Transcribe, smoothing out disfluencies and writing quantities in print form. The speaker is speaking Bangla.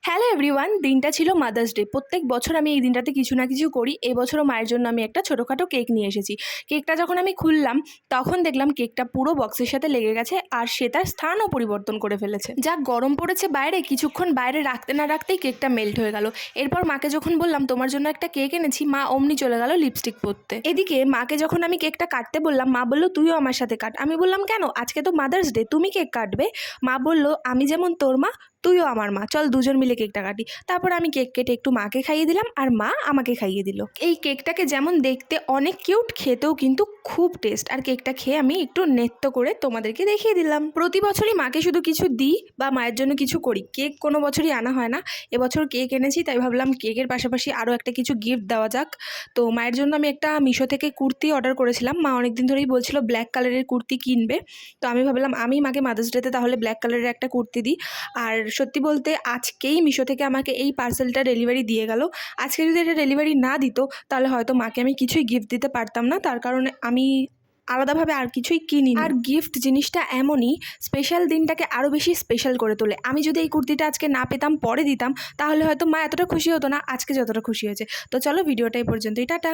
হ্যালো এভরিওয়ান, দিনটা ছিল মাদার্স ডে। প্রত্যেক বছর আমি এই দিনটাতে কিছু না কিছু করি। এবছরও মায়ের জন্য আমি একটা ছোটোখাটো কেক নিয়ে এসেছি। কেকটা যখন আমি খুললাম তখন দেখলাম কেকটা পুরো বক্সের সাথে লেগে গেছে, আর সে তার স্থানও পরিবর্তন করে ফেলেছে। যা গরম পড়েছে বাইরে, কিছুক্ষণ বাইরে রাখতে না রাখতেই কেকটা মেল্ট হয়ে গেল। এরপর মাকে যখন বললাম তোমার জন্য একটা কেক এনেছি, মা অমনি চলে গেল লিপস্টিক পরতে। এদিকে মাকে যখন আমি কেকটা কাটতে বললাম, মা বললো তুইও আমার সাথে কাট। আমি বললাম কেন, আজকে তো মাদার্স ডে, তুমি কেক কাটবে। মা বললো আমি যেমন তোর মা, তুইও আমার মা, চল দুজন মিলে কেকটা কাটি। তারপর আমি কেক কেটে একটু মাকে খাইয়ে দিলাম, আর মা আমাকে খাইয়ে দিল। এই কেকটাকে যেমন দেখতে অনেক কিউট, খেতেও কিন্তু খুব টেস্ট। আর কেকটা খেয়ে আমি একটু নৃত্য করে তোমাদেরকে দেখিয়ে দিলাম। প্রতি বছরই মাকে শুধু কিছু দিই বা মায়ের জন্য কিছু করি, কেক কোনো বছরই আনা হয় না। এবছর কেক এনেছি, তাই ভাবলাম কেকের পাশাপাশি আরও একটা কিছু গিফট দেওয়া যাক। তো মায়ের জন্য আমি একটা মিশো থেকে কুর্তি অর্ডার করেছিলাম। মা অনেকদিন ধরেই বলছিল ব্ল্যাক কালারের কুর্তি কিনবে, তো আমি ভাবলাম আমি মাকে মাদার্স ডেতে তাহলে ব্ল্যাক কালারের একটা কুর্তি দিই। আর সত্যি বলতে আজকেই মিশো থেকে আমাকে এই পার্সেলটা ডেলিভারি দিয়ে গেল। আজকে যদি এটা ডেলিভারি না দিত তাহলে হয়তো মাকে আমি কিছুই গিফট দিতে পারতাম না, তার কারণে আমি আলাদাভাবে আর কিছুই কিনি। আর গিফট জিনিসটা এমনই স্পেশাল দিনটাকে আরও বেশি স্পেশাল করে তোলে। আমি যদি এই কুর্তিটা আজকে না পেতাম, পরে দিতাম, তাহলে হয়তো মা এতটা খুশি হতো না আজকে যতটা খুশি হয়েছে। তো চলো ভিডিওটা এই পর্যন্তই, টাটা।